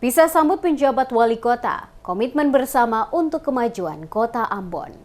Bisa sambut penjabat wali kota, komitmen bersama untuk kemajuan Kota Ambon.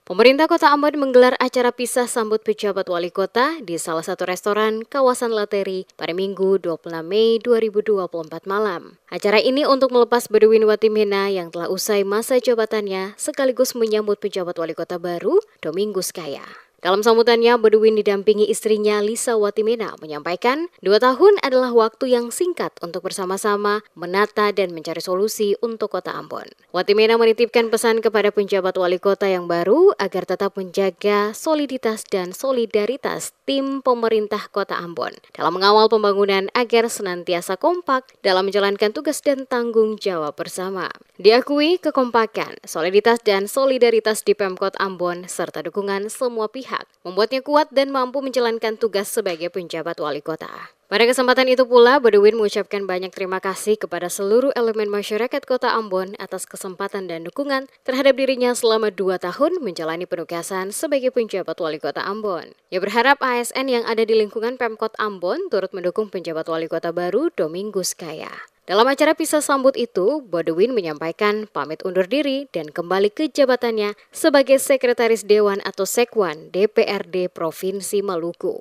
Pemerintah Kota Ambon menggelar acara pisah sambut pejabat wali kota di salah satu restoran kawasan Lateri pada Minggu 26 Mei 2024 malam. Acara ini untuk melepas Bedouin Watimena yang telah usai masa jabatannya sekaligus menyambut pejabat wali kota baru Domingus Kaya. Dalam sambutannya, Bedouin didampingi istrinya Lisa Watimena menyampaikan 2 tahun adalah waktu yang singkat untuk bersama-sama menata dan mencari solusi untuk Kota Ambon. Watimena menitipkan pesan kepada penjabat wali kota yang baru agar tetap menjaga soliditas dan solidaritas tim pemerintah Kota Ambon dalam mengawal pembangunan agar senantiasa kompak dalam menjalankan tugas dan tanggung jawab bersama. Diakui kekompakan, soliditas dan solidaritas di Pemkot Ambon serta dukungan semua pihak membuatnya kuat dan mampu menjalankan tugas sebagai penjabat wali kota. Pada kesempatan itu pula, Bedouin mengucapkan banyak terima kasih kepada seluruh elemen masyarakat Kota Ambon atas kesempatan dan dukungan terhadap dirinya selama 2 tahun menjalani penugasan sebagai penjabat wali kota Ambon. Ia berharap ASN yang ada di lingkungan Pemkot Ambon turut mendukung penjabat wali kota baru Domingus Kaya. Dalam acara pisah sambut itu, Bedouin menyampaikan pamit undur diri dan kembali ke jabatannya sebagai Sekretaris Dewan atau Sekwan DPRD Provinsi Maluku.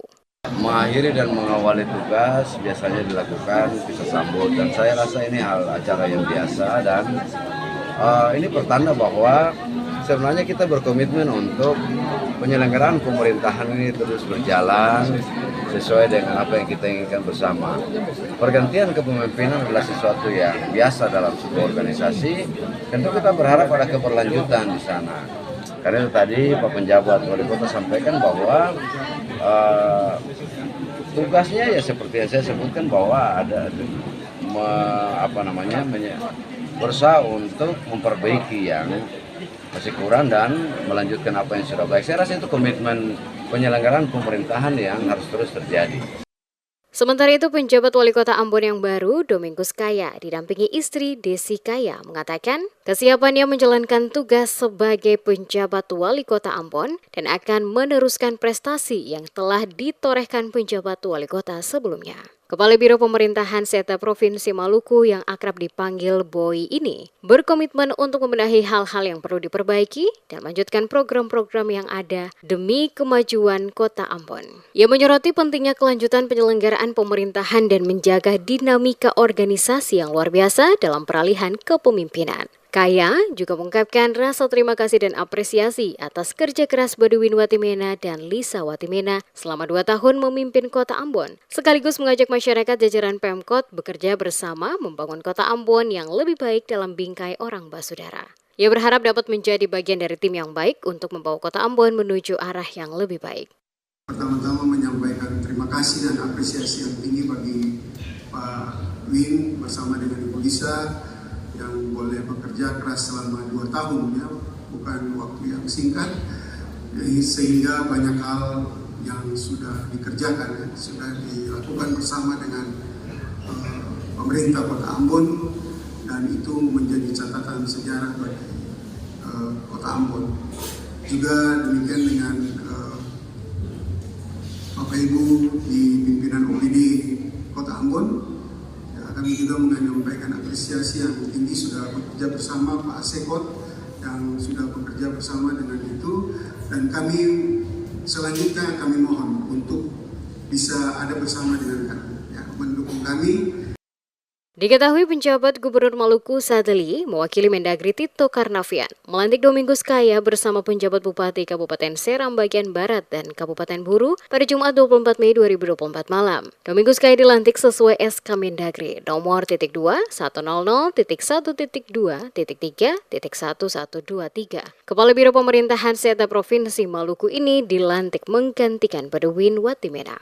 Mengakhiri dan mengawali tugas biasanya dilakukan pisah sambut dan saya rasa ini hal acara yang biasa dan ini pertanda bahwa sebenarnya kita berkomitmen untuk penyelenggaraan pemerintahan ini terus berjalan sesuai dengan apa yang kita inginkan bersama. Pergantian kepemimpinan adalah sesuatu yang biasa dalam sebuah organisasi. Tentu kita berharap ada keberlanjutan di sana. Karena tadi Pak Penjabat Wali Kota sampaikan bahwa tugasnya ya seperti yang saya sebutkan bahwa ada berusaha untuk memperbaiki yang masih kurang dan melanjutkan apa yang sudah baik. Saya rasa itu komitmen penyelenggaraan pemerintahan yang harus terus terjadi. Sementara itu, penjabat wali kota Ambon yang baru, Domingus Kaya, didampingi istri Desi Kaya, mengatakan kesiapannya menjalankan tugas sebagai penjabat wali kota Ambon dan akan meneruskan prestasi yang telah ditorehkan penjabat wali kota sebelumnya. Kepala Biro Pemerintahan Seta Provinsi Maluku yang akrab dipanggil Boy ini berkomitmen untuk membenahi hal-hal yang perlu diperbaiki dan melanjutkan program-program yang ada demi kemajuan Kota Ambon. Ia menyoroti pentingnya kelanjutan penyelenggaraan pemerintahan dan menjaga dinamika organisasi yang luar biasa dalam peralihan kepemimpinan. Kaya juga mengungkapkan rasa terima kasih dan apresiasi atas kerja keras Bedouin Watimena dan Lisa Watimena selama 2 tahun memimpin Kota Ambon, sekaligus mengajak masyarakat jajaran Pemkot bekerja bersama membangun Kota Ambon yang lebih baik dalam bingkai orang basudara. Ia berharap dapat menjadi bagian dari tim yang baik untuk membawa Kota Ambon menuju arah yang lebih baik. Pertama-tama menyampaikan terima kasih dan apresiasi yang tinggi bagi Pak Win bersama dengan Ibu Lisa yang boleh bekerja keras selama 2 tahun, ya, bukan waktu yang singkat, sehingga banyak hal yang sudah dikerjakan, ya, sudah dilakukan bersama dengan pemerintah Kota Ambon dan itu menjadi catatan sejarah bagi Kota Ambon. Juga demikian dengan Bapak Ibu di pimpinan OPD Kota Ambon. Kami juga menyampaikan apresiasi yang tinggi sudah bekerja bersama Pak Sekot yang sudah bekerja bersama dengan itu, dan kami selanjutnya kami mohon untuk bisa ada bersama dengan kami, ya, mendukung kami. Diketahui penjabat Gubernur Maluku Sadeli mewakili Mendagri Tito Karnavian melantik Domingus Kaya bersama penjabat Bupati Kabupaten Seram bagian Barat dan Kabupaten Buru pada Jumat 24 Mei 2024 malam. Domingus Kaya dilantik sesuai SK Mendagri nomor 2.100.1.2.3.1123. Kepala Biro Pemerintahan Seta Provinsi Maluku ini dilantik menggantikan Bedouin Watimena.